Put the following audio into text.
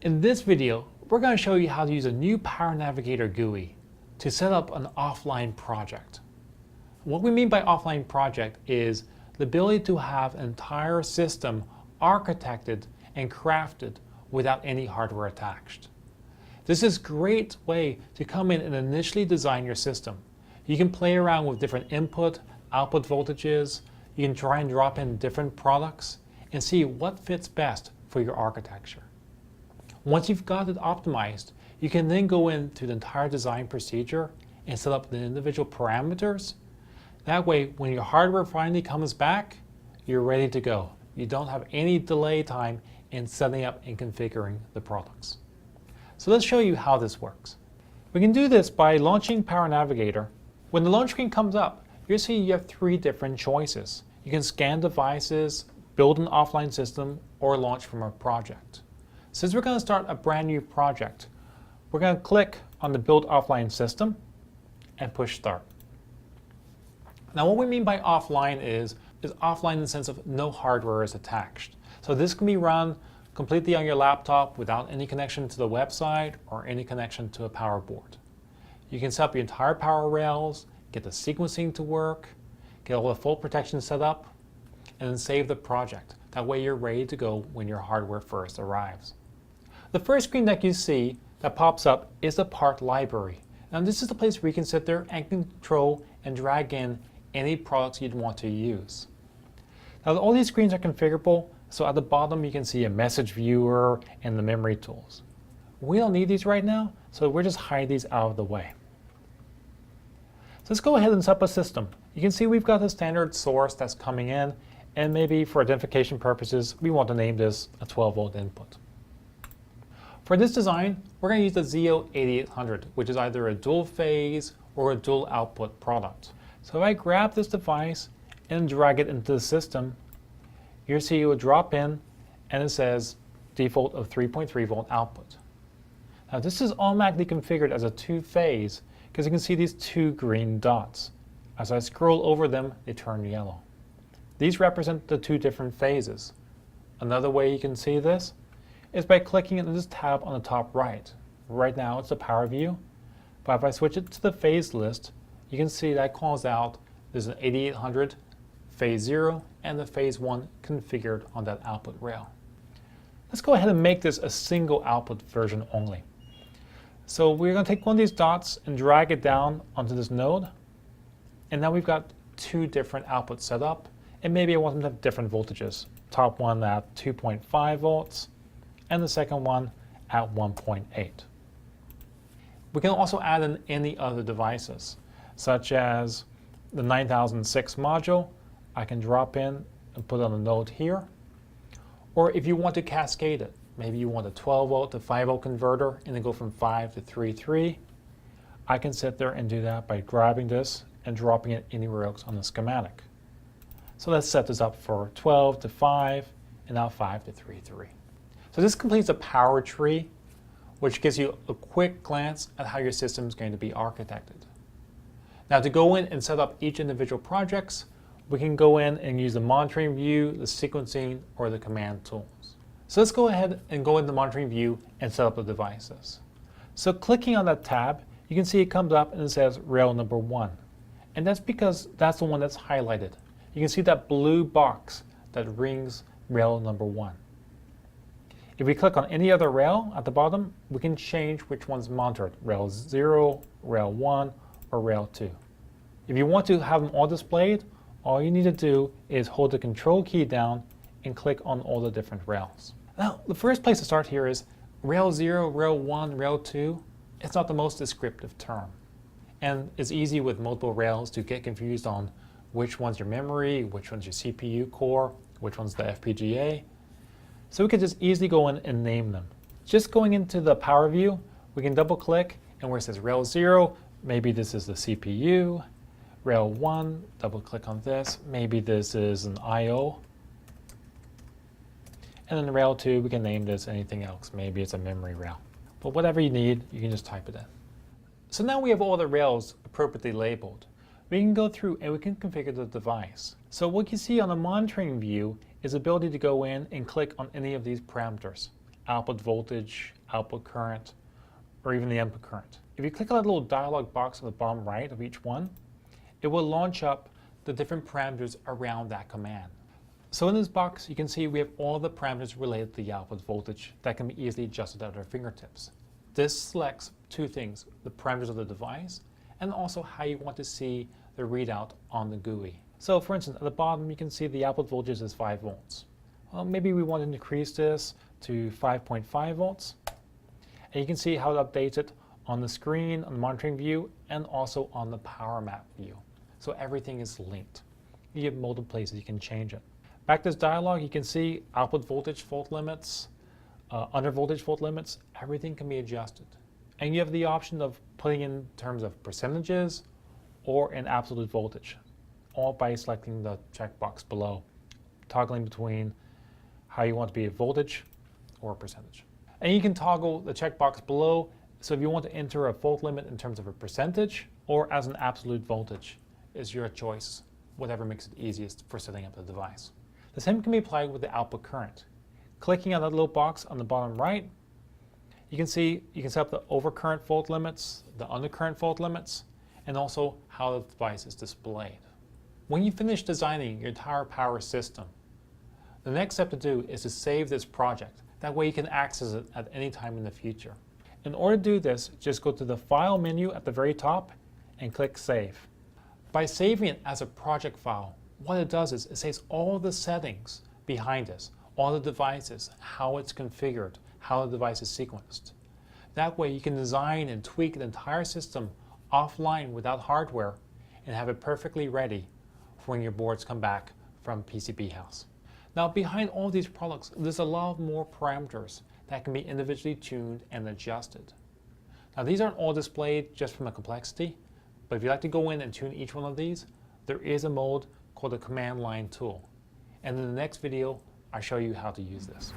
In this video, we're going to show you how to use a new PowerNavigator GUI to set up an offline project. What we mean by offline project is the ability to have an entire system architected and crafted without any hardware attached. This is a great way to come in and initially design your system. You can play around with different input, output voltages. You can try and drop in different products and see what fits best for your architecture. Once you've got it optimized, you can then go into the entire design procedure and set up the individual parameters. That way, when your hardware finally comes back, you're ready to go. You don't have any delay time in setting up and configuring the products. So let's show you how this works. We can do this by launching PowerNavigator. When the launch screen comes up, you'll see you have three different choices. You can scan devices, build an offline system, or launch from a project. Since we're going to start a brand new project, we're going to click on the Build Offline System and push Start. Now what we mean by offline is offline in the sense of no hardware is attached. So this can be run completely on your laptop without any connection to the website or any connection to a power board. You can set up your entire power rails, get the sequencing to work, get all the full protection set up, and then save the project. That way you're ready to go when your hardware first arrives. The first screen that you see that pops up is the part library. Now this is the place where you can sit there and control and drag in any products you'd want to use. Now all these screens are configurable, so at the bottom you can see a message viewer and the memory tools. We don't need these right now, so we're just hide these out of the way. So let's go ahead and set up a system. You can see we've got a standard source that's coming in, and maybe for identification purposes, we want to name this a 12-volt input. For this design, we're going to use the ZO8800, which is either a dual phase or a dual output product. So if I grab this device and drag it into the system, you'll see it will drop in and it says default of 3.3 volt output. Now this is automatically configured as a two-phase because you can see these two green dots. As I scroll over them, they turn yellow. These represent the two different phases. Another way you can see this is by clicking on this tab on the top right. Right now it's the power view, but if I switch it to the phase list, you can see that calls out there's an 8800 phase 0 and the phase 1 configured on that output rail. Let's go ahead and make this a single output version only. So we're going to take one of these dots and drag it down onto this node, and now we've got two different outputs set up, and maybe I want them to have different voltages. Top one at 2.5 volts and the second one at 1.8. We can also add in any other devices, such as the 9006 module. I can drop in and put on a node here. Or if you want to cascade it, maybe you want a 12 volt to 5 volt converter and then go from 5 to 3.3. I can sit there and do that by grabbing this and dropping it anywhere else on the schematic. So let's set this up for 12 to 5 and now 5 to 3.3. So this completes a power tree, which gives you a quick glance at how your system is going to be architected. Now to go in and set up each individual projects, we can go in and use the monitoring view, the sequencing, or the command tools. So let's go ahead and go into the monitoring view and set up the devices. So clicking on that tab, you can see it comes up and it says rail number 1. And that's because that's the one that's highlighted. You can see that blue box that rings rail number 1. If we click on any other rail at the bottom, we can change which one's monitored, rail 0, rail 1, or rail 2. If you want to have them all displayed, all you need to do is hold the control key down and click on all the different rails. Now, the first place to start here is rail 0, rail 1, rail 2. It's not the most descriptive term. And it's easy with multiple rails to get confused on which one's your memory, which one's your CPU core, which one's the FPGA. So we could just easily go in and name them. Just going into the power view, we can double click, and where it says rail 0, maybe this is the CPU. Rail 1, double click on this, maybe this is an I/O. And then rail 2, we can name this anything else. Maybe it's a memory rail. But whatever you need, you can just type it in. So now we have all the rails appropriately labeled. We can go through and we can configure the device. So what you see on the monitoring view is the ability to go in and click on any of these parameters. output voltage, output current, or even the input current. If you click on that little dialog box at the bottom right of each one, it will launch up the different parameters around that command. So in this box, you can see we have all the parameters related to the output voltage that can be easily adjusted at our fingertips. This selects two things, the parameters of the device and also how you want to see the readout on the GUI. So for instance, at the bottom you can see the output voltage is 5 volts. Well, maybe we want to increase this to 5.5 volts. And you can see how it updates it on the screen, on the monitoring view, and also on the power map view. So everything is linked. You have multiple places you can change it. Back to this dialog, you can see output voltage fault limits, under voltage fault limits, everything can be adjusted. And you have the option of putting in terms of percentages or in absolute voltage, all by selecting the checkbox below, toggling between how you want to be a voltage or a percentage. And you can toggle the checkbox below, so if you want to enter a fault limit in terms of a percentage or as an absolute voltage, is your choice, whatever makes it easiest for setting up the device. The same can be applied with the output current. Clicking on that little box on the bottom right, you can see you can set up the overcurrent fault limits, the undercurrent fault limits, and also how the device is displayed. When you finish designing your entire power system, the next step to do is to save this project. That way you can access it at any time in the future. In order to do this, just go to the File menu at the very top and click Save. By saving it as a project file, what it does is it saves all the settings behind this, all the devices, how it's configured, how the device is sequenced. That way you can design and tweak the entire system offline without hardware and have it perfectly ready for when your boards come back from PCB house. Now behind all these products, there's a lot more parameters that can be individually tuned and adjusted. Now these aren't all displayed just from a complexity, but if you'd like to go in and tune each one of these, there is a mode called the command line tool. And in the next video, I'll show you how to use this.